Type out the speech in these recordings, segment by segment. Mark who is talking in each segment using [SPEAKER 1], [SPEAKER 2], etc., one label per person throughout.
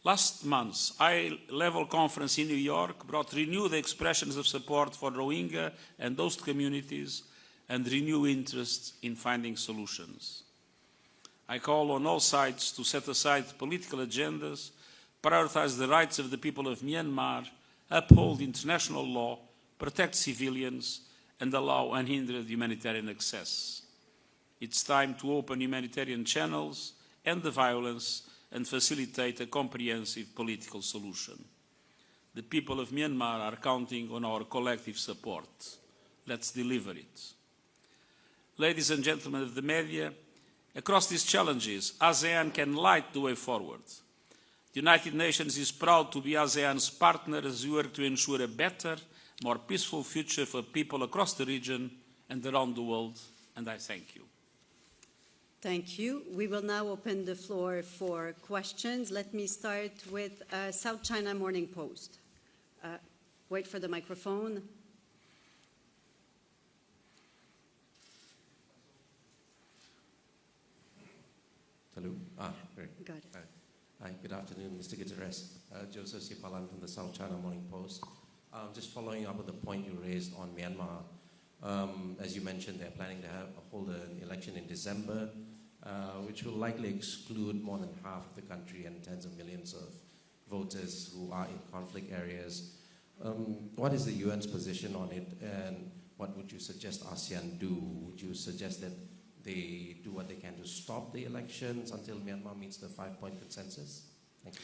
[SPEAKER 1] Last month's high-level conference in New York brought renewed expressions of support for Rohingya and host communities and renewed interest in finding solutions. I call on all sides to set aside political agendas, prioritize the rights of the people of Myanmar, uphold international law, protect civilians, and allow unhindered humanitarian access. It's time to open humanitarian channels, end the violence, and facilitate a comprehensive political solution. The people of Myanmar are counting on our collective support. Let's deliver it. Ladies and gentlemen of the media, across these challenges, ASEAN can light the way forward. The United Nations is proud to be ASEAN's partner as we work to ensure a better, more peaceful future for people across the region and around the world, and I thank you.
[SPEAKER 2] Thank you. We will now open the floor for questions. Let me start with South China Morning Post. Wait for the microphone.
[SPEAKER 3] Hello. Great.
[SPEAKER 2] Got it.
[SPEAKER 3] Hi, good afternoon, Mr. Guterres. Joseph Sipalan from the South China Morning Post. Just following up on the point you raised on Myanmar. As you mentioned, they're planning to hold an election in December, which will likely exclude more than half of the country and tens of millions of voters who are in conflict areas. What is the UN's position on it, and what would you suggest ASEAN do? Would you suggest that they do what they can to stop the elections until Myanmar meets the 5-point consensus? Thank you.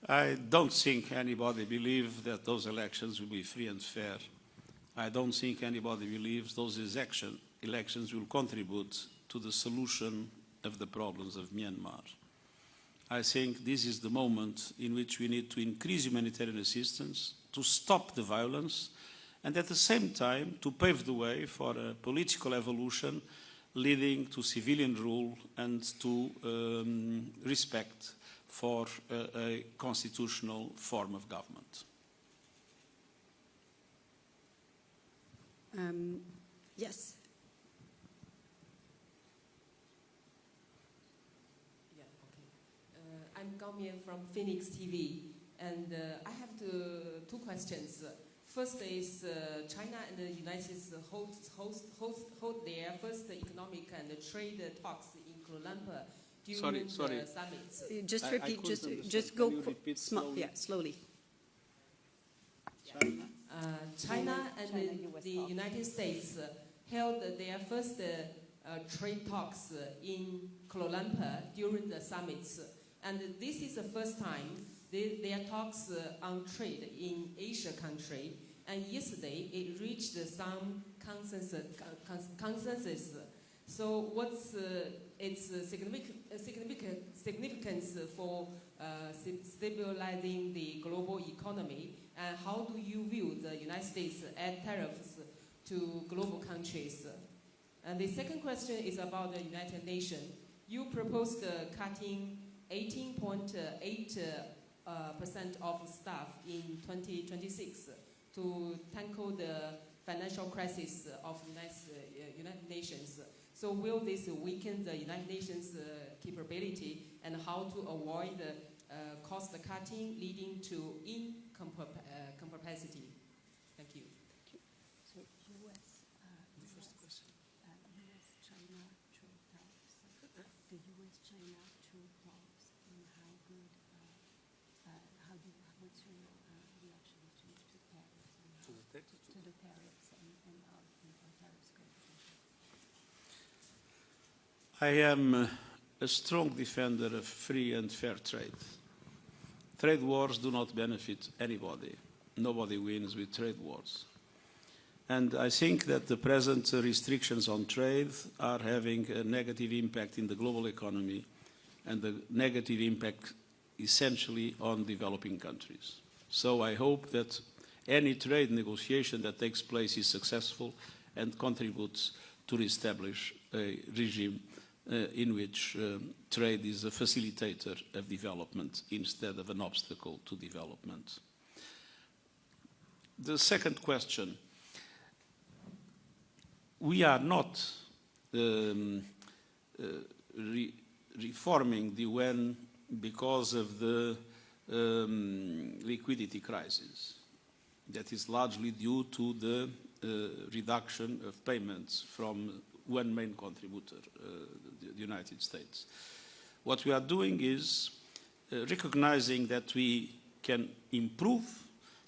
[SPEAKER 1] I don't think anybody believes that those elections will be free and fair. I don't think anybody believes those elections will contribute to the solution of the problems of Myanmar. I think this is the moment in which we need to increase humanitarian assistance, to stop the violence, and at the same time to pave the way for a political evolution leading to civilian rule and to respect for a constitutional form of government.
[SPEAKER 2] Yes.
[SPEAKER 4] Yeah, okay. I'm Gao Mian from Phoenix TV, and I have two questions. First is China and the United States hold their first economic and trade talks in Kuala Lumpur during the summit.
[SPEAKER 2] Just repeat. Just go slowly.
[SPEAKER 4] China and the United States held their first trade talks in Kuala Lumpur during the summits, and this is the first time their talks on trade in Asia country, and yesterday it reached some consensus. So what's its significance for stabilizing the global economy, and how do you view the United States add tariffs to global countries? And the second question is about the United Nations. You proposed cutting 18.8% of staff in 2026 to tackle the financial crisis of United Nations. So will this weaken the United Nations capability, and how to avoid cost cutting leading to incapacity? Thank you.
[SPEAKER 2] So U.S. the first question. U.S.-China trade talks. The U.S.-China trade talks, and what's your reaction to tariffs and how, to the tariffs and how tariffs go?
[SPEAKER 1] I am a strong defender of free and fair trade. Trade wars do not benefit anybody. Nobody wins with trade wars. And I think that the present restrictions on trade are having a negative impact in the global economy, and a negative impact essentially on developing countries. So I hope that any trade negotiation that takes place is successful and contributes to establish a regime in which trade is a facilitator of development instead of an obstacle to development. The second question, we are not reforming the UN because of the liquidity crisis that is largely due to the reduction of payments from one main contributor, the United States. What we are doing is recognizing that we can improve,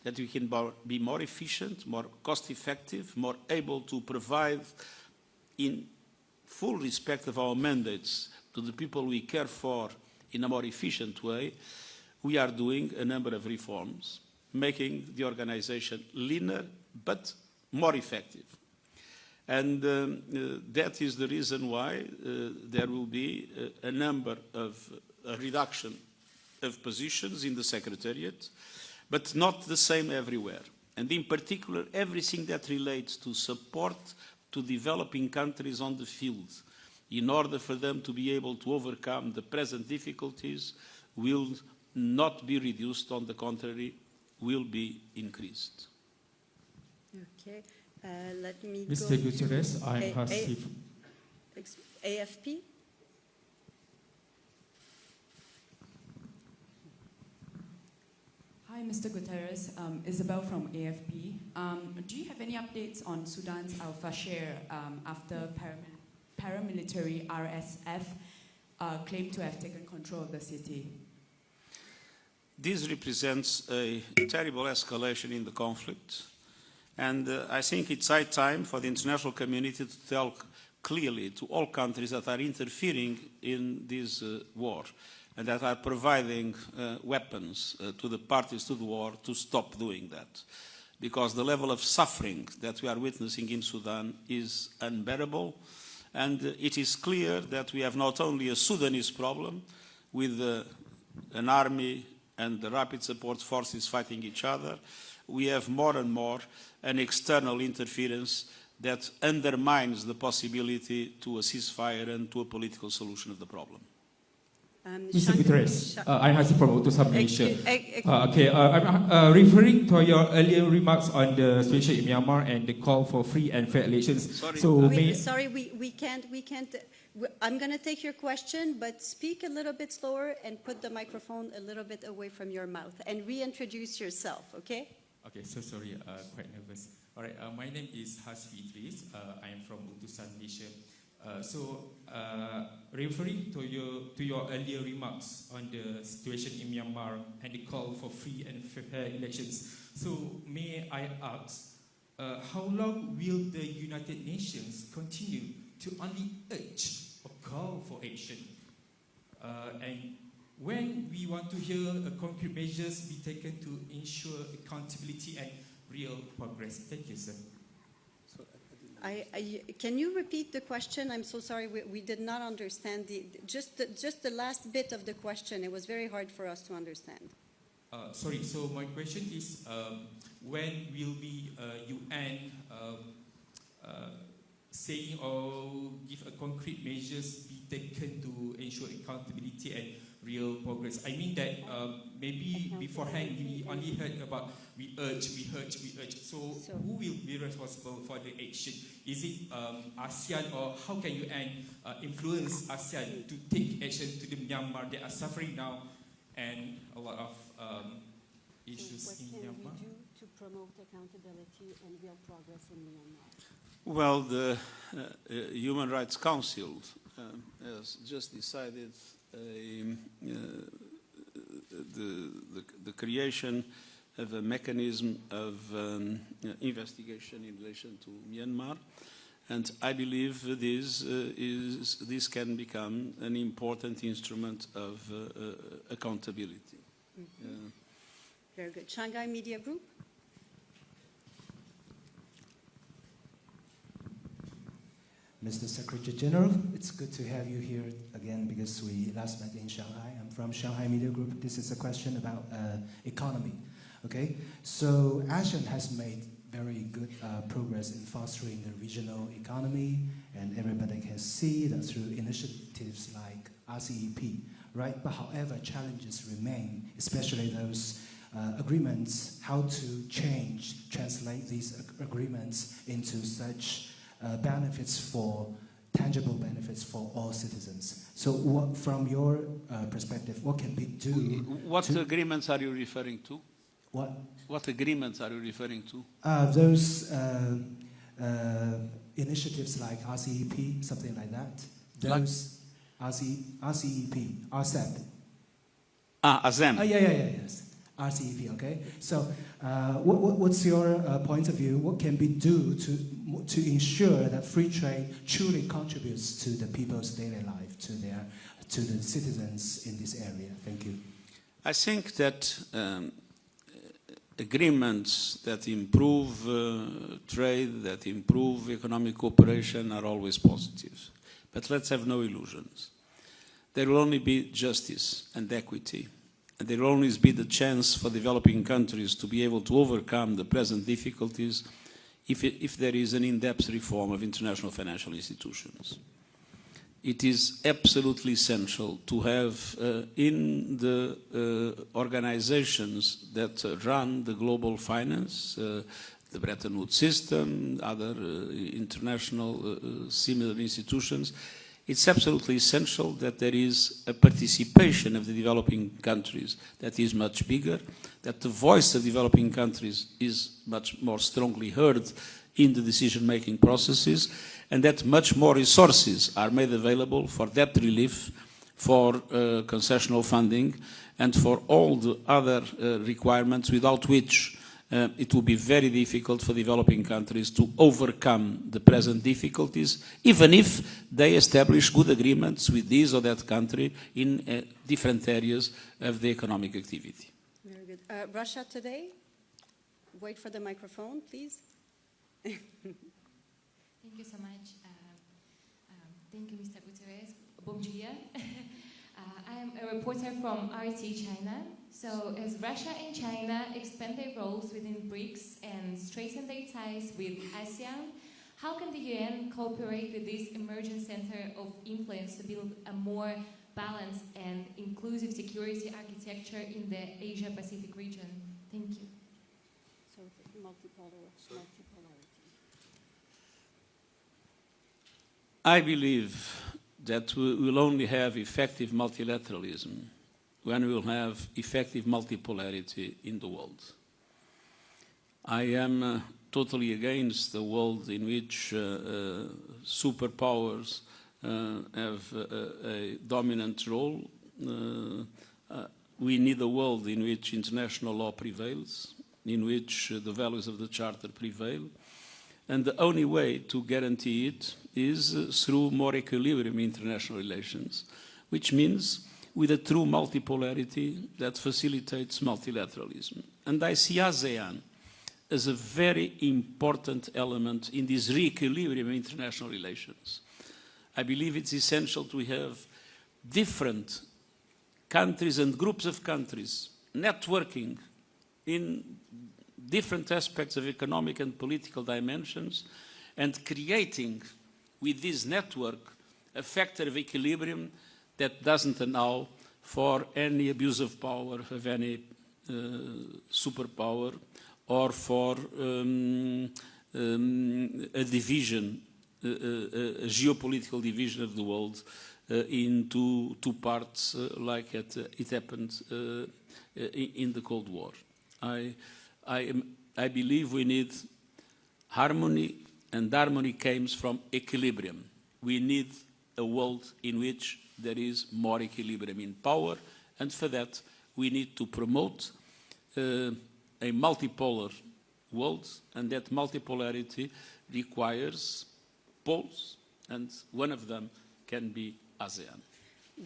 [SPEAKER 1] that we can be more efficient, more cost-effective, more able to provide in full respect of our mandates to the people we care for in a more efficient way. We are doing a number of reforms, making the organization leaner but more effective. And that is the reason why there will be a number of reduction of positions in the Secretariat, but not the same everywhere. And in particular, everything that relates to support to developing countries on the field in order for them to be able to overcome the present difficulties will not be reduced, on the contrary, will be increased.
[SPEAKER 2] Okay, let me
[SPEAKER 5] Mr.
[SPEAKER 2] go
[SPEAKER 5] Guterres,
[SPEAKER 2] to
[SPEAKER 5] I'm Hasif.
[SPEAKER 2] AFP.
[SPEAKER 6] Hi, Mr. Guterres. Isabel from AFP. Do you have any updates on Sudan's al-Fashir after paramilitary RSF claimed to have taken control of the city?
[SPEAKER 1] This represents a terrible escalation in the conflict, and I think it's high time for the international community to tell clearly to all countries that are interfering in this war and that are providing weapons to the parties to the war to stop doing that. Because the level of suffering that we are witnessing in Sudan is unbearable, and it is clear that we have not only a Sudanese problem with an army and the rapid support forces fighting each other, we have more and more an external interference that undermines the possibility to a ceasefire and to a political solution of the problem.
[SPEAKER 5] Mr. Guterres, I'm Hasif from ASEAN Malaysia. I'm referring to your earlier remarks on the situation in Myanmar and the call for free and fair elections.
[SPEAKER 2] Sorry, we can't. I'm going to take your question, but speak a little bit slower and put the microphone a little bit away from your mouth and reintroduce yourself, okay?
[SPEAKER 5] Okay, so sorry, quite nervous. All right, my name is Hasif Idris. I am from ASEAN Malaysia. Referring to your earlier remarks on the situation in Myanmar and the call for free and fair elections, so may I ask, how long will the United Nations continue to only urge or call for action? And when we want to hear concrete measures be taken to ensure accountability and real progress? Thank you, sir.
[SPEAKER 2] Can you repeat the question? I'm so sorry, we did not understand just the last bit of the question. It was very hard for us to understand.
[SPEAKER 5] Sorry, so my question is, when will the UN saying or give a concrete measures be taken to ensure accountability and real progress? I mean that maybe beforehand we only heard about we urge. So who will be responsible for the action? Is it ASEAN, or how can UN influence ASEAN to take action to the Myanmar? They are suffering now and a lot of issues in Myanmar.
[SPEAKER 2] What can we do to promote accountability and real progress in Myanmar?
[SPEAKER 1] Well, the Human Rights Council has just decided the creation of a mechanism of investigation in relation to Myanmar, and I believe this can become an important instrument of accountability.
[SPEAKER 2] Mm-hmm. Very good. Shanghai Media Group.
[SPEAKER 7] Mr. Secretary-General, it's good to have you here again because we last met in Shanghai. I'm from Shanghai Media Group. This is a question about economy. Okay, so ASEAN has made very good progress in fostering the regional economy, and everybody can see that through initiatives like RCEP, right? But however, challenges remain, especially those agreements, how to translate these agreements into such benefits for tangible benefits for all citizens. So what, from your perspective, what can we do?
[SPEAKER 1] What agreements are you referring to?
[SPEAKER 7] What
[SPEAKER 1] agreements are you referring to?
[SPEAKER 7] Those initiatives like RCEP, something like that. Those RCEP, RCEP.
[SPEAKER 1] ASEAN.
[SPEAKER 7] Yes. RCEP, okay? So what's your point of view? What can we do to ensure that free trade truly contributes to the people's daily life, to the citizens in this area? Thank you.
[SPEAKER 1] I think that agreements that improve trade, that improve economic cooperation are always positive. But let's have no illusions. There will only be justice and equity. And there will always be the chance for developing countries to be able to overcome the present difficulties if there is an in-depth reform of international financial institutions. It is absolutely essential to have in the organizations that run the global finance, the Bretton Woods system, other international similar institutions, it's absolutely essential that there is a participation of the developing countries that is much bigger, that the voice of developing countries is much more strongly heard in the decision-making processes, and that much more resources are made available for debt relief, for concessional funding, and for all the other requirements without which it will be very difficult for developing countries to overcome the present difficulties, even if they establish good agreements with this or that country in different areas of the economic activity.
[SPEAKER 2] Very good. Russia today? Wait for the microphone, please.
[SPEAKER 8] Thank you so much. Thank you, Mr. Guterres. Bonjour. I am a reporter from RT China. So as Russia and China expand their roles within BRICS and strengthen their ties with ASEAN, how can the UN cooperate with this emerging center of influence to build a more balanced and inclusive security architecture in the Asia-Pacific region? Thank you.
[SPEAKER 2] So multipolarity.
[SPEAKER 1] I believe that we will only have effective multilateralism when we will have effective multipolarity in the world. I am totally against the world in which superpowers have a dominant role. We need a world in which international law prevails, in which the values of the Charter prevail, and the only way to guarantee it is through more equilibrium in international relations, which means with a true multipolarity that facilitates multilateralism. And I see ASEAN as a very important element in this re-equilibrium in international relations. I believe it's essential to have different countries and groups of countries networking in different aspects of economic and political dimensions and creating with this network a factor of equilibrium that doesn't allow for any abuse of power of any superpower or for a division, a geopolitical division of the world into two parts like it happened in the Cold War. I believe we need harmony, and harmony comes from equilibrium. We need a world in which there is more equilibrium in power, and for that we need to promote a multipolar world, and that multipolarity requires poles, and one of them can be ASEAN.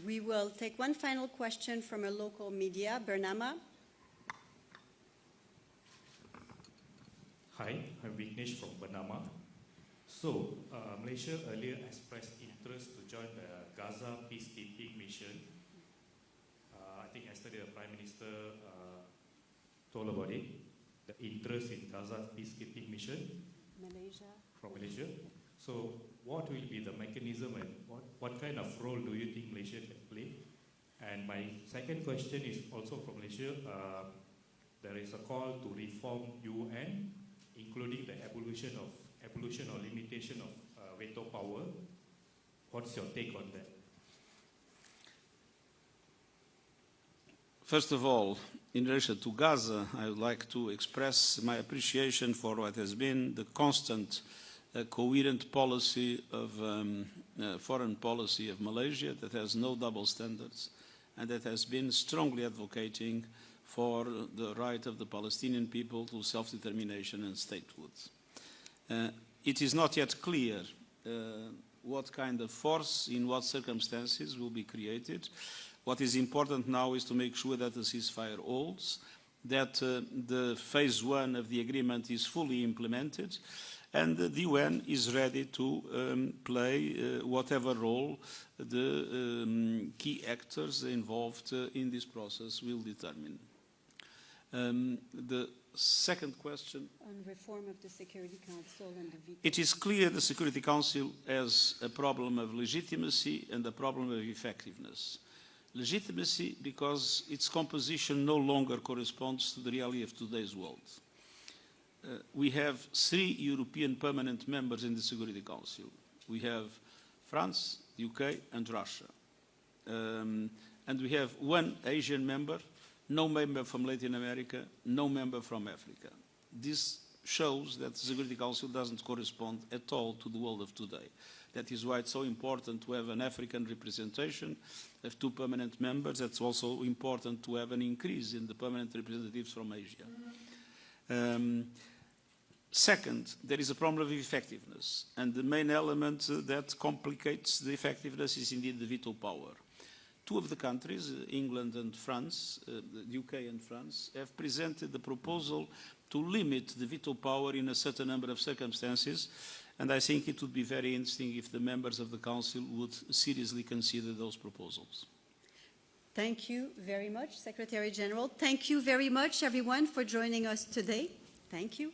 [SPEAKER 2] We will take one final question from a local media, Bernama.
[SPEAKER 9] Hi, I'm Vignesh from Bernama. So, Malaysia earlier expressed interest to join the Gaza peacekeeping mission. I think yesterday the Prime Minister told about it, the interest in Gaza peacekeeping mission from Malaysia. So, what will be the mechanism and what kind of role do you think Malaysia can play? And my second question is also from Malaysia. There is a call to reform UN, including the abolition or limitation of veto power. What's your take on that?
[SPEAKER 1] First of all, in relation to Gaza, I would like to express my appreciation for what has been the constant, coherent policy of foreign policy of Malaysia that has no double standards and that has been strongly advocating for the right of the Palestinian people to self-determination and statehood. It is not yet clear what kind of force, in what circumstances will be created. What is important now is to make sure that the ceasefire holds, that the phase 1 of the agreement is fully implemented, and the UN is ready to play whatever role the key actors involved in this process will determine. The second question.
[SPEAKER 2] On reform of the Security Council and the veto.
[SPEAKER 1] It is clear the Security Council has a problem of legitimacy and a problem of effectiveness. Legitimacy because its composition no longer corresponds to the reality of today's world. We have 3 European permanent members in the Security Council. We have France, the UK and Russia. And we have 1 Asian member, no member from Latin America, no member from Africa. This shows that the Security Council doesn't correspond at all to the world of today. That is why it's so important to have an African representation of 2 permanent members. That's also important to have an increase in the permanent representatives from Asia. Second, there is a problem of effectiveness, and the main element that complicates the effectiveness is indeed the veto power. 2 of the countries, England and France, the UK and France, have presented the proposal to limit the veto power in a certain number of circumstances, and I think it would be very interesting if the members of the Council would seriously consider those proposals.
[SPEAKER 2] Thank you very much, Secretary-General. Thank you very much, everyone, for joining us today. Thank you.